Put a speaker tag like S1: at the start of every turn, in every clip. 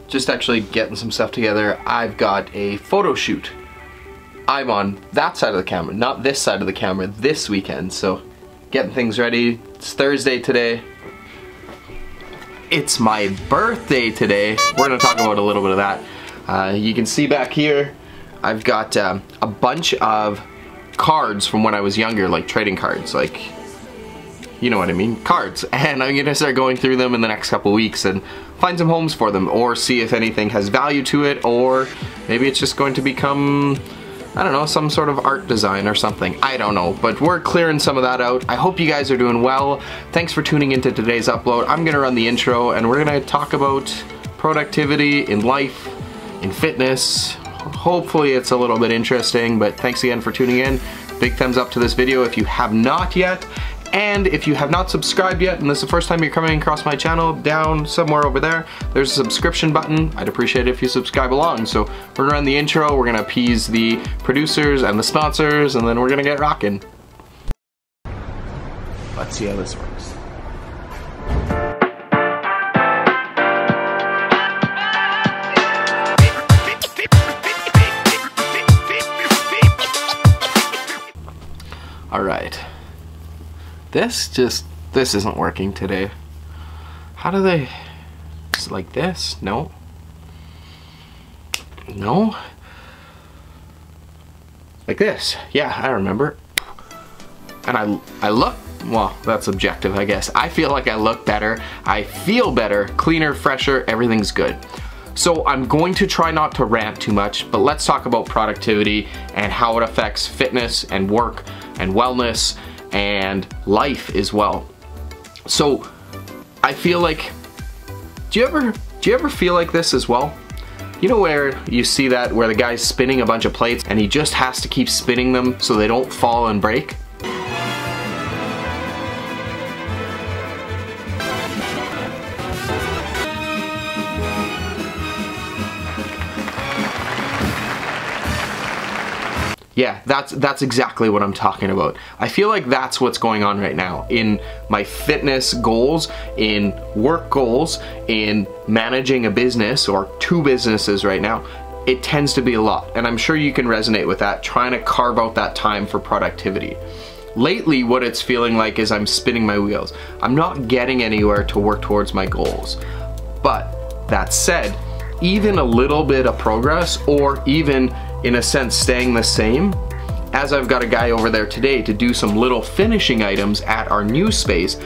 S1: just actually getting some stuff together. I've got a photo shoot. I'm on that side of the camera, not this side of the camera, this weekend, so getting things ready. It's Thursday today. It's my birthday today. We're gonna talk about a little bit of that. You can see back here, I've got a bunch of cards from when I was younger, like trading cards, like, you know what I mean, cards. And I'm gonna start going through them in the next couple weeks and find some homes for them, or see if anything has value to it, or maybe it's just going to become, I don't know, some sort of art design or something. I don't know, but we're clearing some of that out. I hope you guys are doing well. Thanks for tuning into today's upload. I'm gonna run the intro and we're gonna talk about productivity in life, in fitness. Hopefully it's a little bit interesting, but thanks again for tuning in. Big thumbs up to this video if you have not yet. And if you have not subscribed yet, and this is the first time you're coming across my channel, down somewhere over there, there's a subscription button. I'd appreciate it if you subscribe along. So we're gonna run the intro, we're gonna appease the producers and the sponsors, and then we're gonna get rocking. Let's see how this works. All right. This isn't working today. How do they, is it like this? No. No? Like this. Yeah, I remember. And I look, well, that's objective, I guess. I feel like I look better. I feel better, cleaner, fresher, everything's good. So I'm going to try not to rant too much, but let's talk about productivity and how it affects fitness and work and wellness and life as well. So I feel like, do you ever feel like this as well? You know where you see that where the guy's spinning a bunch of plates and he just has to keep spinning them so they don't fall and break? Yeah, that's exactly what I'm talking about. I feel like that's what's going on right now in my fitness goals, in work goals, in managing a business or two businesses right now. It tends to be a lot, and I'm sure you can resonate with that, trying to carve out that time for productivity. Lately, what it's feeling like is I'm spinning my wheels. I'm not getting anywhere to work towards my goals. But that said, even a little bit of progress, or even in a sense staying the same, as I've got a guy over there today to do some little finishing items at our new space,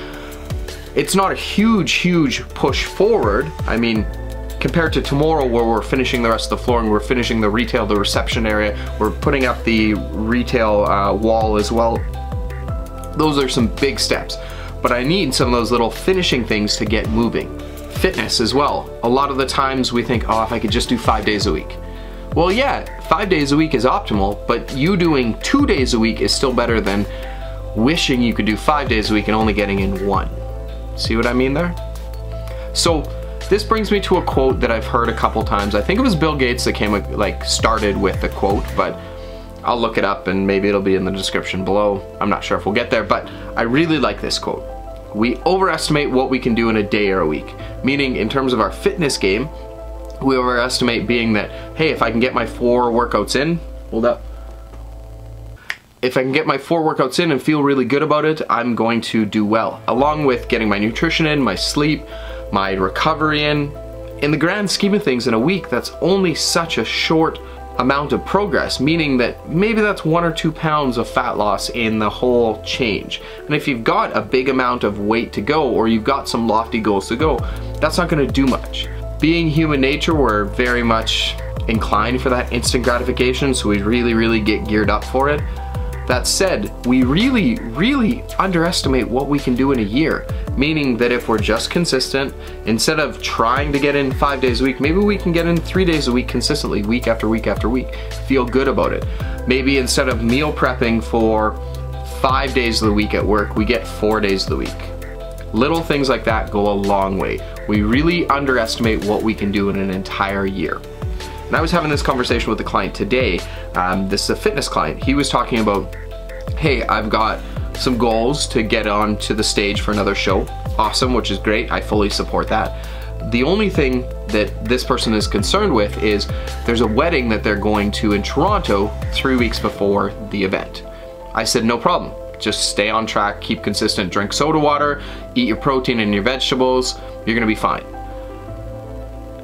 S1: it's not a huge push forward. I mean, compared to tomorrow where we're finishing the rest of the flooring, we're finishing the retail, the reception area, we're putting up the retail wall as well. Those are some big steps, but I need some of those little finishing things to get moving. Fitness as well. A lot of the times we think, oh, if I could just do 5 days a week. Well, yeah, 5 days a week is optimal, but you doing 2 days a week is still better than wishing you could do 5 days a week and only getting in 1. See what I mean there? So this brings me to a quote that I've heard a couple times. I think it was Bill Gates that started with the quote, but I'll look it up and maybe it'll be in the description below. I'm not sure if we'll get there, but I really like this quote. We overestimate what we can do in a day or a week. Meaning, in terms of our fitness game, we overestimate being that, hey, if I can get my 4 workouts in, hold up. If I can get my 4 workouts in and feel really good about it, I'm going to do well. Along with getting my nutrition in, my sleep, my recovery in. In the grand scheme of things, in a week, that's only such a short amount of progress, meaning that maybe that's 1 or 2 pounds of fat loss in the whole change. And if you've got a big amount of weight to go, or you've got some lofty goals to go, that's not gonna do much. Being human nature, we're very much inclined for that instant gratification, so we really get geared up for it. That said, we really underestimate what we can do in a year, meaning that if we're just consistent, instead of trying to get in 5 days a week, maybe we can get in 3 days a week consistently, week after week after week, feel good about it. Maybe instead of meal prepping for 5 days of the week at work, we get 4 days of the week. Little things like that go a long way. We really underestimate what we can do in an entire year. And I was having this conversation with a client today. This is a fitness client. He was talking about, hey, I've got some goals to get on to the stage for another show. Awesome, which is great. I fully support that. The only thing that this person is concerned with is there's a wedding that they're going to in Toronto 3 weeks before the event. I said, no problem. Just stay on track, keep consistent, drink soda water, eat your protein and your vegetables, you're gonna be fine.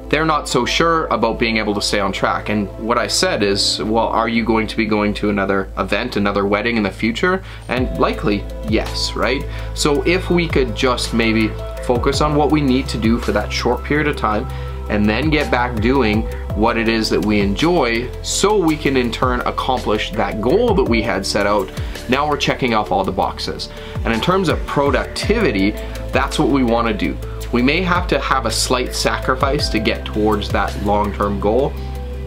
S1: They're not so sure about being able to stay on track. And what I said is, well, are you going to be going to another event, another wedding in the future? And likely, yes, right? So if we could just maybe focus on what we need to do for that short period of time and then get back doing what it is that we enjoy so we can in turn accomplish that goal that we had set out, now we're checking off all the boxes. And in terms of productivity, that's what we want to do. We may have to have a slight sacrifice to get towards that long-term goal,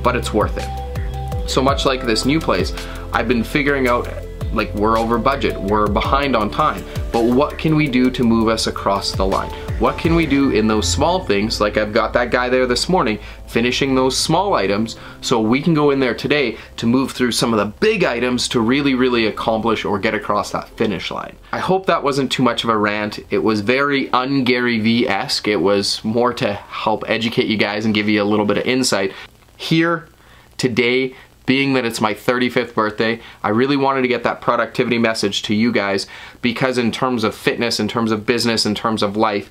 S1: but it's worth it. So much like this new place, I've been figuring out, like, we're over budget, we're behind on time, but what can we do to move us across the line? What can we do in those small things? Like I've got that guy there this morning finishing those small items so we can go in there today to move through some of the big items to really accomplish or get across that finish line. I hope that wasn't too much of a rant. It was very un-Gary V-esque. It was more to help educate you guys and give you a little bit of insight. Here, today, being that it's my 35th birthday, I really wanted to get that productivity message to you guys, because in terms of fitness, in terms of business, in terms of life,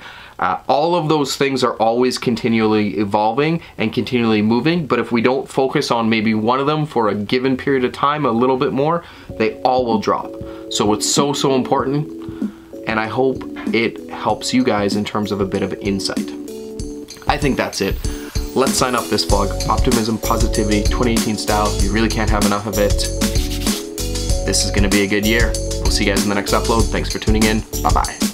S1: all of those things are always continually evolving and continually moving, but if we don't focus on maybe one of them for a given period of time a little bit more, they all will drop. So it's so important, and I hope it helps you guys in terms of a bit of insight. I think that's it. Let's sign off this vlog. Optimism, positivity, 2018 style. You really can't have enough of it. This is gonna be a good year. We'll see you guys in the next upload. Thanks for tuning in. Bye-bye.